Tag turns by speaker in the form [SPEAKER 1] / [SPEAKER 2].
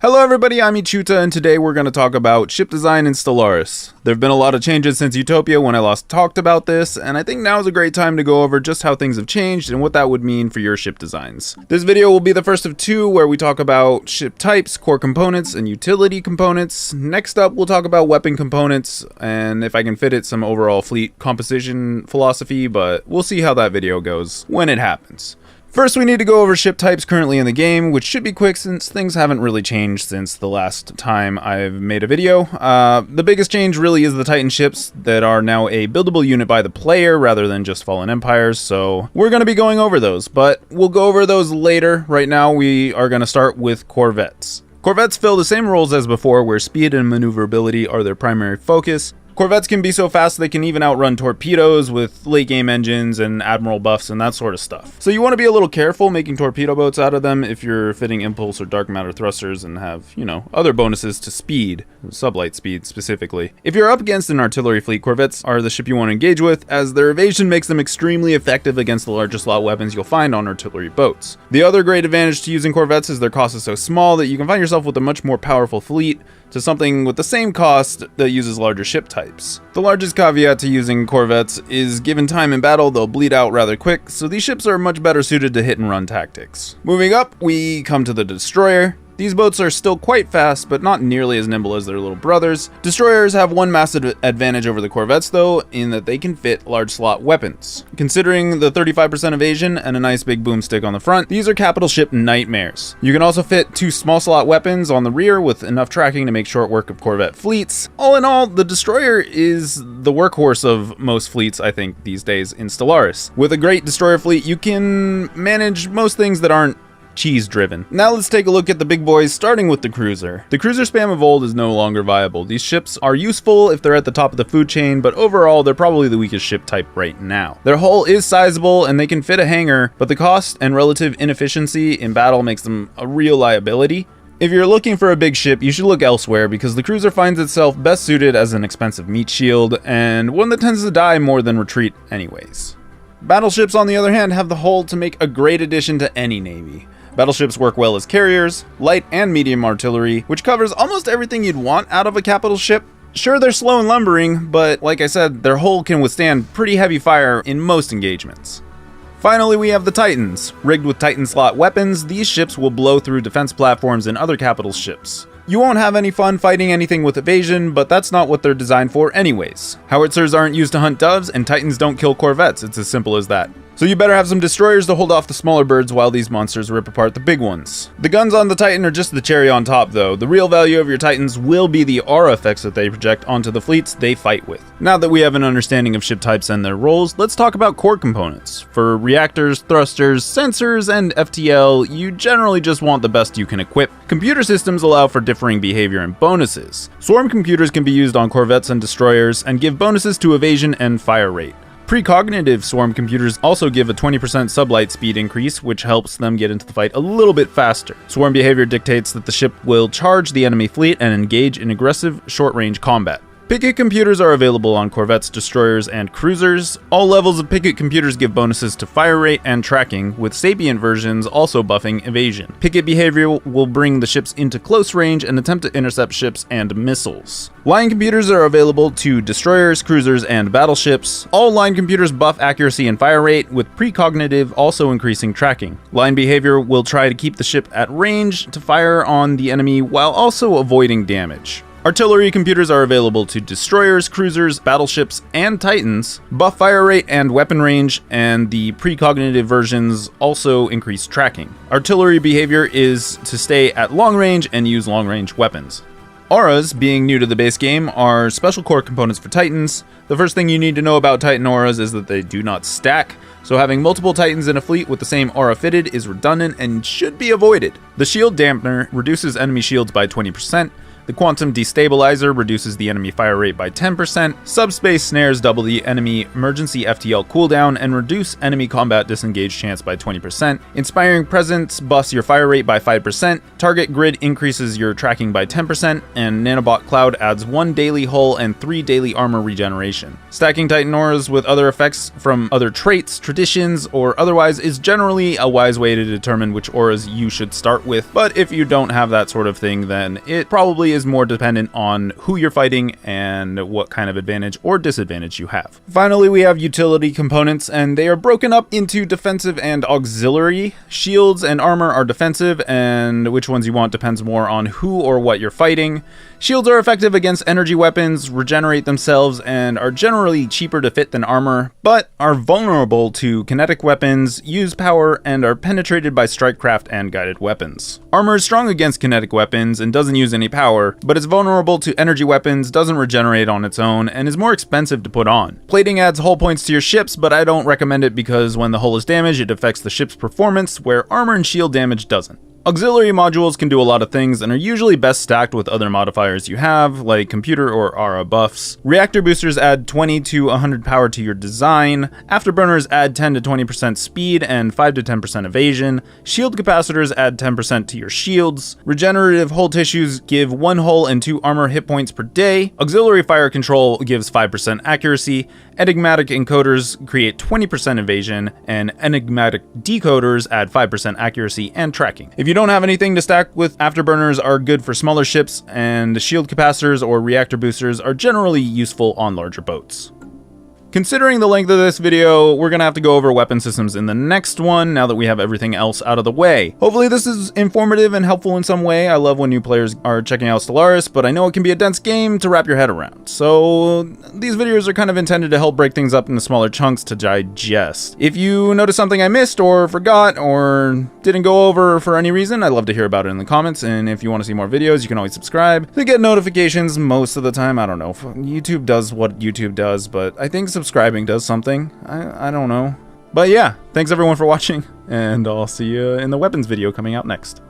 [SPEAKER 1] Hello everybody, I'm Ichuta, and today we're going to talk about ship design in Stellaris. There have been a lot of changes since Utopia when I last talked about this, and I think now is a great time to go over just how things have changed and what that would mean for your ship designs. This video will be the first of two where we talk about ship types, core components, and utility components. Next up, we'll talk about weapon components, and if I can fit it, some overall fleet composition philosophy, but we'll see how that video goes when it happens. First, we need to go over ship types currently in the game, which should be quick since things haven't really changed since the last time I've made a video. The biggest change really is the Titan ships that are now a buildable unit by the player rather than just fallen empires, so we're going to be going over those, but we'll go over those later. Right now, we are going to start with corvettes. Corvettes fill the same roles as before, where speed and maneuverability are their primary focus. Corvettes can be so fast they can even outrun torpedoes with late game engines and admiral buffs and that sort of stuff. So you want to be a little careful making torpedo boats out of them if you're fitting impulse or dark matter thrusters and have, other bonuses to speed, sublight speed specifically. If you're up against an artillery fleet, corvettes are the ship you want to engage with, as their evasion makes them extremely effective against the larger slot weapons you'll find on artillery boats. The other great advantage to using corvettes is their cost is so small that you can find yourself with a much more powerful fleet to something with the same cost that uses larger ship types. The largest caveat to using corvettes is given time in battle, they'll bleed out rather quick, so these ships are much better suited to hit and run tactics. Moving up, we come to the destroyer. These boats are still quite fast, but not nearly as nimble as their little brothers. Destroyers have one massive advantage over the corvettes though, in that they can fit large slot weapons. Considering the 35% evasion and a nice big boomstick on the front, these are capital ship nightmares. You can also fit two small slot weapons on the rear with enough tracking to make short work of corvette fleets. All in all, the destroyer is the workhorse of most fleets, I think, these days in Stellaris. With a great destroyer fleet, you can manage most things that aren't cheese driven. Now let's take a look at the big boys, starting with the cruiser. The cruiser spam of old is no longer viable. These ships are useful if they're at the top of the food chain, but overall they're probably the weakest ship type right now. Their hull is sizable and they can fit a hangar, but the cost and relative inefficiency in battle makes them a real liability. If you're looking for a big ship, you should look elsewhere because the cruiser finds itself best suited as an expensive meat shield and one that tends to die more than retreat anyways. Battleships, on the other hand, have the hull to make a great addition to any navy. Battleships work well as carriers, light and medium artillery, which covers almost everything you'd want out of a capital ship. Sure, they're slow and lumbering, but like I said, their hull can withstand pretty heavy fire in most engagements. Finally, we have the Titans. Rigged with Titan slot weapons, these ships will blow through defense platforms and other capital ships. You won't have any fun fighting anything with evasion, but that's not what they're designed for anyways. Howitzers aren't used to hunt doves, and Titans don't kill corvettes, it's as simple as that. So you better have some destroyers to hold off the smaller birds while these monsters rip apart the big ones. The guns on the Titan are just the cherry on top though. The real value of your Titans will be the aura effects that they project onto the fleets they fight with. Now that we have an understanding of ship types and their roles, let's talk about core components. For reactors, thrusters, sensors, and FTL, you generally just want the best you can equip. Computer systems allow for differing behavior and bonuses. Swarm computers can be used on corvettes and destroyers and give bonuses to evasion and fire rate. Precognitive swarm computers also give a 20% sublight speed increase, which helps them get into the fight a little bit faster. Swarm behavior dictates that the ship will charge the enemy fleet and engage in aggressive short-range combat. Picket computers are available on corvettes, destroyers, and cruisers. All levels of picket computers give bonuses to fire rate and tracking, with sapient versions also buffing evasion. Picket behavior will bring the ships into close range and attempt to intercept ships and missiles. Line computers are available to destroyers, cruisers, and battleships. All line computers buff accuracy and fire rate, with precognitive also increasing tracking. Line behavior will try to keep the ship at range to fire on the enemy while also avoiding damage. Artillery computers are available to destroyers, cruisers, battleships, and Titans. Buff fire rate and weapon range, and the precognitive versions also increase tracking. Artillery behavior is to stay at long range and use long range weapons. Auras, being new to the base game, are special core components for Titans. The first thing you need to know about Titan auras is that they do not stack, so having multiple Titans in a fleet with the same aura fitted is redundant and should be avoided. The shield dampener reduces enemy shields by 20%. The quantum destabilizer reduces the enemy fire rate by 10%, subspace snares double the enemy emergency FTL cooldown and reduce enemy combat disengage chance by 20%, inspiring presence buffs your fire rate by 5%, target grid increases your tracking by 10%, and nanobot cloud adds 1 daily hull and 3 daily armor regeneration. Stacking Titan auras with other effects from other traits, traditions, or otherwise is generally a wise way to determine which auras you should start with, but if you don't have that sort of thing, then it probably is more dependent on who you're fighting and what kind of advantage or disadvantage you have. Finally, we have utility components, and they are broken up into defensive and auxiliary. Shields and armor are defensive, and which ones you want depends more on who or what you're fighting. Shields are effective against energy weapons, regenerate themselves, and are generally cheaper to fit than armor, but are vulnerable to kinetic weapons, use power, and are penetrated by strikecraft and guided weapons. Armor is strong against kinetic weapons and doesn't use any power, but is vulnerable to energy weapons, doesn't regenerate on its own, and is more expensive to put on. Plating adds hull points to your ships, but I don't recommend it because when the hull is damaged, it affects the ship's performance, where armor and shield damage doesn't. Auxiliary modules can do a lot of things and are usually best stacked with other modifiers you have, like computer or aura buffs. Reactor boosters add 20 to 100 power to your design. Afterburners add 10 to 20% speed and 5 to 10% evasion. Shield capacitors add 10% to your shields. Regenerative hull tissues give 1 hull and 2 armor hit points per day. Auxiliary fire control gives 5% accuracy. Enigmatic encoders create 20% evasion, and enigmatic decoders add 5% accuracy and tracking. If you don't have anything to stack with, afterburners are good for smaller ships, and shield capacitors or reactor boosters are generally useful on larger boats. Considering the length of this video, we're gonna have to go over weapon systems in the next one now that we have everything else out of the way. Hopefully this is informative and helpful in some way. I love when new players are checking out Stellaris, but I know it can be a dense game to wrap your head around. So these videos are kind of intended to help break things up into smaller chunks to digest. If you noticed something I missed or forgot or didn't go over for any reason, I'd love to hear about it in the comments. And if you want to see more videos, you can always subscribe to get notifications most of the time. I don't know. YouTube does what YouTube does, but I think subscribing does something. I don't know. But yeah, thanks everyone for watching, and I'll see you in the weapons video coming out next.